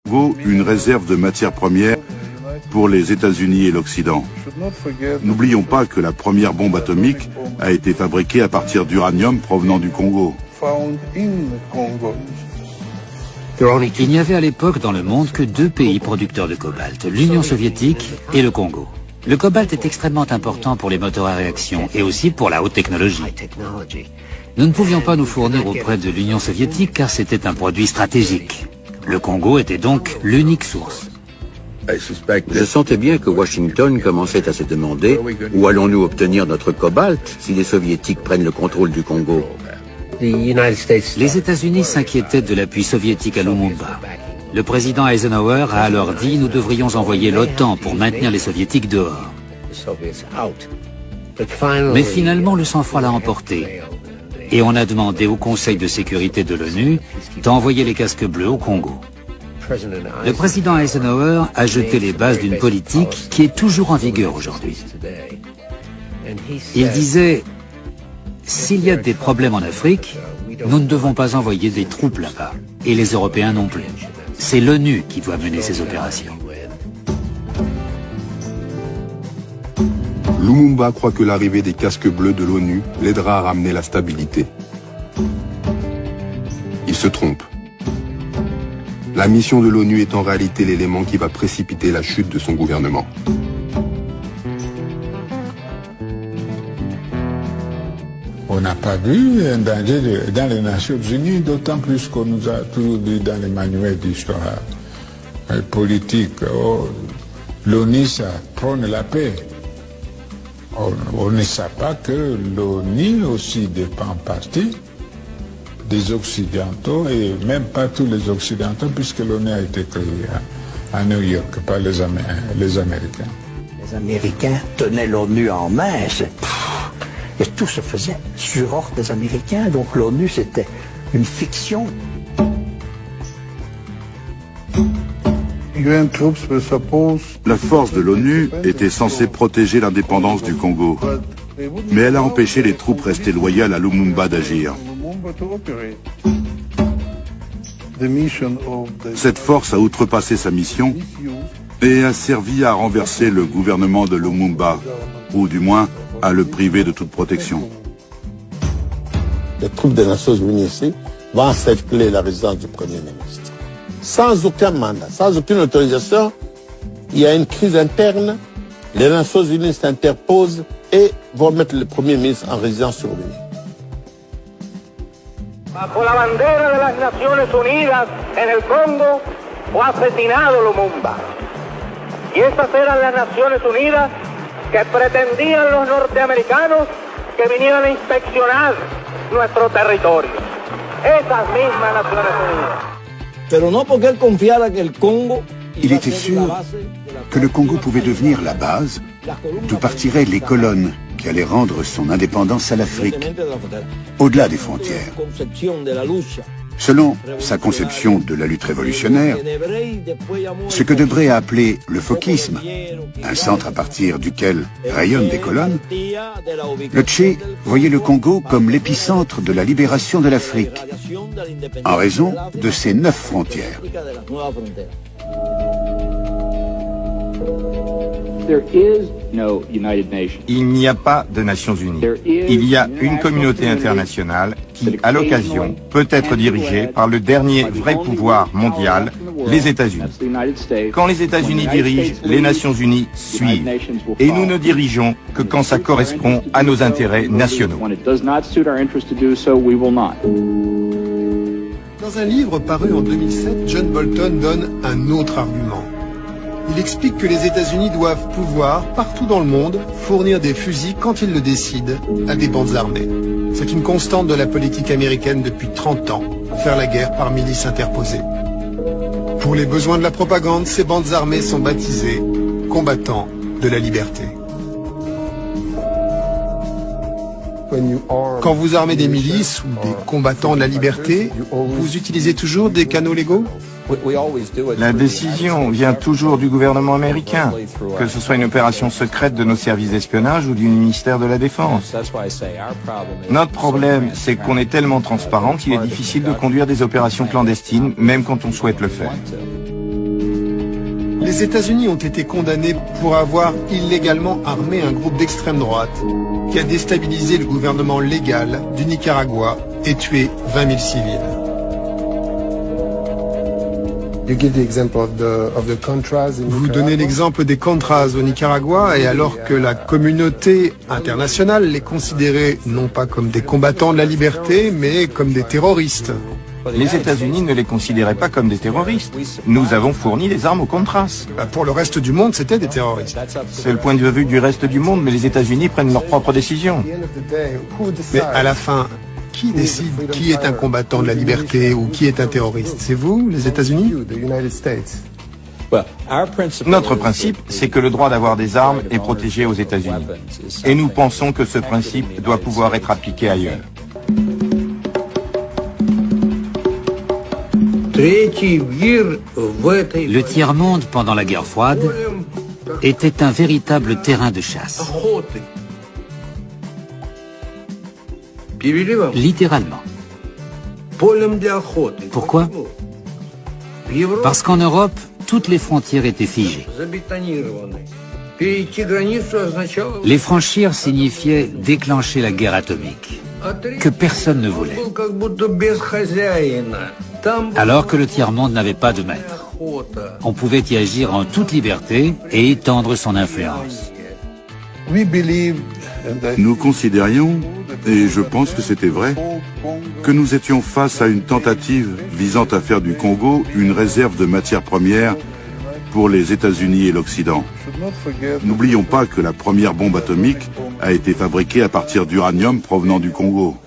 Congo une réserve de matières premières pour les États-Unis et l'Occident. N'oublions pas que la première bombe atomique a été fabriquée à partir d'uranium provenant du Congo. Il n'y avait à l'époque dans le monde que deux pays producteurs de cobalt, l'Union soviétique et le Congo. Le cobalt est extrêmement important pour les moteurs à réaction et aussi pour la haute technologie. Nous ne pouvions pas nous fournir auprès de l'Union soviétique car c'était un produit stratégique. Le Congo était donc l'unique source. Je sentais bien que Washington commençait à se demander où allons-nous obtenir notre cobalt si les soviétiques prennent le contrôle du Congo. Les États-Unis s'inquiétaient de l'appui soviétique à Lumumba. Le président Eisenhower a alors dit « Nous devrions envoyer l'OTAN pour maintenir les soviétiques dehors ». Mais finalement, le sang-froid l'a emporté. Et on a demandé au Conseil de sécurité de l'ONU d'envoyer les casques bleus au Congo. Le président Eisenhower a jeté les bases d'une politique qui est toujours en vigueur aujourd'hui. Il disait « S'il y a des problèmes en Afrique, nous ne devons pas envoyer des troupes là-bas, et les Européens non plus. C'est l'ONU qui doit mener ces opérations. » Lumumba croit que l'arrivée des casques bleus de l'ONU l'aidera à ramener la stabilité. Il se trompe. La mission de l'ONU est en réalité l'élément qui va précipiter la chute de son gouvernement. On n'a pas vu un danger dans les Nations Unies, d'autant plus qu'on nous a toujours dit dans les manuels d'histoire politique, l'ONU, ça prône la paix. On ne sait pas que l'ONU aussi dépend en partie des Occidentaux, et même pas tous les Occidentaux, puisque l'ONU a été créée à New York par les Américains. Les Américains tenaient l'ONU en main, et tout se faisait sur ordre des Américains, donc l'ONU c'était une fiction. La force de l'ONU était censée protéger l'indépendance du Congo, mais elle a empêché les troupes restées loyales à Lumumba d'agir. Cette force a outrepassé sa mission et a servi à renverser le gouvernement de Lumumba, ou du moins à le priver de toute protection. Les troupes des Nations Unies ici vont encercler la résidence du Premier ministre. Sans aucun mandat, sans aucune autorisation, il y a une crise interne, les Nations Unies s'interposent et vont mettre le Premier ministre en résidence sur lui. Bajo la bandera de las Naciones Unidas en el Congo fue asesinado Lumumba. Y esas eran las Naciones Unidas que pretendían los norteamericanos que vinieran a inspeccionar nuestro territorio. Esas mismas Naciones Unidas. Pero no porque él confiara que el Congo. Il était sûr que le Congo pouvait devenir la base d'où partiraient les colonnes qui allaient rendre son indépendance à l'Afrique, au-delà des frontières. Selon sa conception de la lutte révolutionnaire, ce que Debré a appelé le fokisme, un centre à partir duquel rayonnent des colonnes, le Tché voyait le Congo comme l'épicentre de la libération de l'Afrique, en raison de ses 9 frontières. Il n'y a pas de Nations Unies. Il y a une communauté internationale qui, à l'occasion, peut être dirigée par le dernier vrai pouvoir mondial, les États-Unis. Quand les États-Unis dirigent, les Nations Unies suivent. Et nous ne dirigeons que quand ça correspond à nos intérêts nationaux. Dans un livre paru en 2007, John Bolton donne un autre argument. Il explique que les États-Unis doivent pouvoir, partout dans le monde, fournir des fusils quand ils le décident à des bandes armées. C'est une constante de la politique américaine depuis 30 ans, faire la guerre par milices interposées. Pour les besoins de la propagande, ces bandes armées sont baptisées combattants de la liberté. Quand vous armez des milices ou des combattants de la liberté, vous utilisez toujours des canaux légaux ? La décision vient toujours du gouvernement américain, que ce soit une opération secrète de nos services d'espionnage ou du ministère de la Défense. Notre problème, c'est qu'on est tellement transparent qu'il est difficile de conduire des opérations clandestines, même quand on souhaite le faire. Les États-Unis ont été condamnés pour avoir illégalement armé un groupe d'extrême droite qui a déstabilisé le gouvernement légal du Nicaragua et tué 20 000 civils. Vous donnez l'exemple des Contras au Nicaragua, et alors que la communauté internationale les considérait non pas comme des combattants de la liberté, mais comme des terroristes. Les États-Unis ne les considéraient pas comme des terroristes. Nous avons fourni des armes aux Contras. Pour le reste du monde, c'était des terroristes. C'est le point de vue du reste du monde, mais les États-Unis prennent leurs propres décisions. Mais à la fin, qui décide qui est un combattant de la liberté ou qui est un terroriste? C'est vous, les États-Unis? Notre principe, c'est que le droit d'avoir des armes est protégé aux États-Unis. Et nous pensons que ce principe doit pouvoir être appliqué ailleurs. Le tiers-monde pendant la guerre froide était un véritable terrain de chasse. Littéralement. Pourquoi? Parce qu'en Europe, toutes les frontières étaient figées. Les franchir signifiait déclencher la guerre atomique, que personne ne voulait. Alors que le tiers-monde n'avait pas de maître. On pouvait y agir en toute liberté et étendre son influence. Nous considérions, et je pense que c'était vrai, que nous étions face à une tentative visant à faire du Congo une réserve de matières premières pour les États-Unis et l'Occident. N'oublions pas que la première bombe atomique a été fabriquée à partir d'uranium provenant du Congo.